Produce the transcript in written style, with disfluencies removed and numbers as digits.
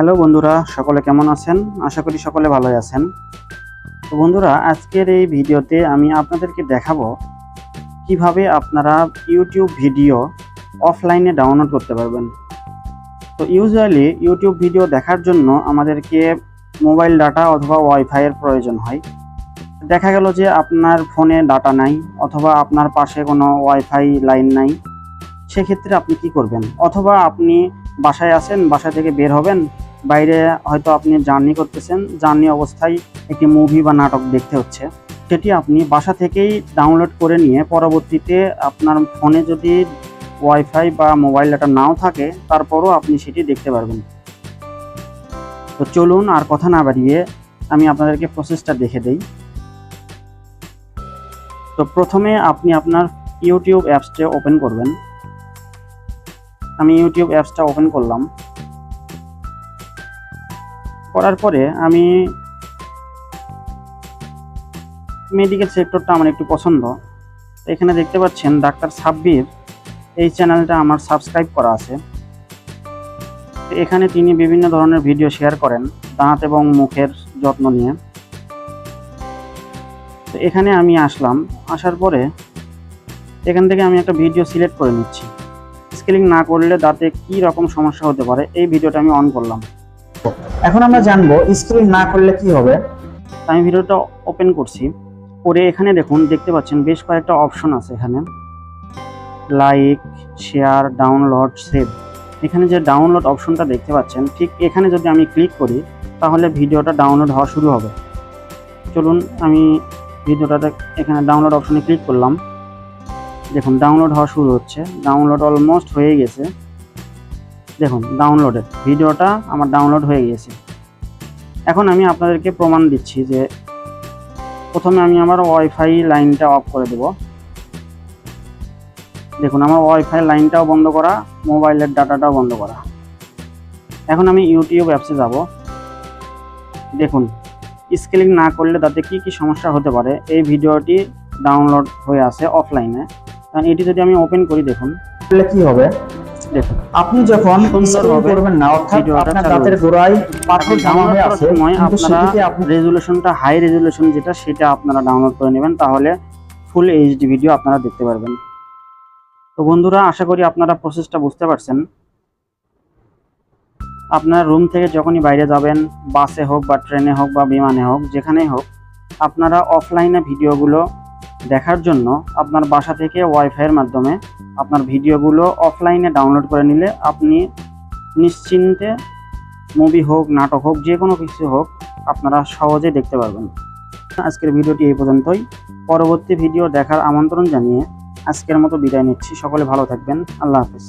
Hello বন্ধুরা, সকলে কেমন আছেন? আশা করি সকলে ভালোই আছেন। তো বন্ধুরা, আজকের এই ভিডিওতে আমি আপনাদেরকে দেখাবো কিভাবে আপনারা ইউটিউব ভিডিও অফলাইনে ডাউনলোড করতে পারবেন। তো ইউজুয়ালি ইউটিউব ভিডিও দেখার জন্য আমাদেরকে মোবাইল ডাটা অথবা ওয়াইফাইয়ের প্রয়োজন হয়। দেখা গেল যে আপনার ফোনে ডাটা নাই অথবা আপনার পাশে কোনো ওয়াইফাই লাইন নাই, সেক্ষেত্রে আপনি কি করবেন? অথবা আপনি বাসায় আছেন, বাসা থেকে বের হবেন, বাইরে হয়তো আপনি জার্নি করতেছেন, জার্নি অবস্থায় একটি মুভি বা নাটক দেখতে হচ্ছে, সেটি আপনি বাসা থেকেই ডাউনলোড করে নিয়ে পরবর্তীতে আপনার ফোনে যদি ওয়াইফাই বা মোবাইল ডাটা নাও থাকে তারপরও আপনি সেটি দেখতে পারবেন। তো চলুন আর কথা না বাড়িয়ে আমি আপনাদেরকে প্রসেসটা দেখে দেই। তো প্রথমে আপনি আপনার ইউটিউব অ্যাপসটা ওপেন করবেন। আমি ইউটিউব অ্যাপসটা ওপেন করলাম। করার পরে আমি মেডিকেল সেক্টরটা আমার একটু পছন্দ, এখানে দেখতে পাচ্ছেন ডাক্তার সাব্বির, এই চ্যানেলটা আমার সাবস্ক্রাইব করা আছে। এখানে তিনি বিভিন্ন ধরনের ভিডিও শেয়ার করেন দাঁত এবং মুখের যত্ন নিয়ে। তো এখানে আমি আসলাম, আসার পরে এখান থেকে আমি একটা ভিডিও সিলেক্ট করে নিচ্ছি। স্কেলিং না করলে দাঁতে কি রকম সমস্যা হতে পারে এই ভিডিওটা আমি অন করলাম। এখন আমরা জানবো স্ক্রিন না করলে কি হবে। আমি ভিডিওটা ওপেন করছি, করে এখানে দেখতে পাচ্ছেন বেশ কয়েকটা অপশন আছে। এখানে লাইক, শেয়ার, ডাউনলোড, সেভ। এখানে যে ডাউনলোড অপশনটা দেখতে পাচ্ছেন, ঠিক এখানে যদি আমি ক্লিক করি তাহলে ভিডিওটা ডাউনলোড হওয়া শুরু হবে। চলুন আমি ভিডিওটাতে এখানে ডাউনলোড অপশনে ক্লিক করলাম। দেখুন ডাউনলোড হওয়া শুরু হচ্ছে, ডাউনলোড অলমোস্ট হয়ে গেছে। দেখুন ডাউনলোডেড ভিডিওটা আমার ডাউনলোড হয়ে গেছে। এখন আমি আপনাদেরকে প্রমাণ দিচ্ছি যে প্রথমে আমি আমার ওয়াইফাই লাইনটা অফ করে দেব। দেখুন আমার ওয়াইফাই লাইনটাও বন্ধ করা, মোবাইলের ডাটাটাও বন্ধ করা। এখন আমি ইউটিউব অ্যাপসে যাব। দেখুন স্কেলিং না করলে তাতে কি কি সমস্যা হতে পারে এই ভিডিওটি ডাউনলোড হয়ে আছে অফলাইনে। কারণ এটি যদি আমি ওপেন করি, দেখুন তাহলে কি হবে। দেখুন আপনি যখন সুন্দরভাবে করবেন না, অর্থাৎ আপনার দাঁতের গোড়ায় পাথর জমা হয়ে আছে, কিন্তু সেটিকে আপনি রেজুলেশনটা হাই রেজুলেশন যেটা, সেটা আপনারা ডাউনলোড করে নেবেন, তাহলে ফুল এইচডি ভিডিও আপনারা দেখতে পারবেন। তো বন্ধুরা, আশা করি আপনারা প্রসেসটা বুঝতে পারছেন। আপনার রুম থেকে যখনই বাইরে যাবেন, বাসে হোক বা ট্রেনে হোক বা বিমানে হোক, যেখানেই হোক, আপনারা অফলাইনে ভিডিওগুলো দেখার জন্য আপনার বাসা থেকে ওয়াইফাইয়ের মাধ্যমে আপনার ভিডিওগুলো অফলাইনে ডাউনলোড করে নিলে আপনি নিশ্চিন্তে মুভি হোক, নাটক হোক, যে কোনো কিছু হোক, আপনারা সহজে দেখতে পারবেন। আজকের ভিডিওটি এই পর্যন্তই। পরবর্তী ভিডিও দেখার আমন্ত্রণ জানিয়ে আজকের মতো বিদায় নিচ্ছি। সকলে ভালো থাকবেন। আল্লাহ হাফেজ।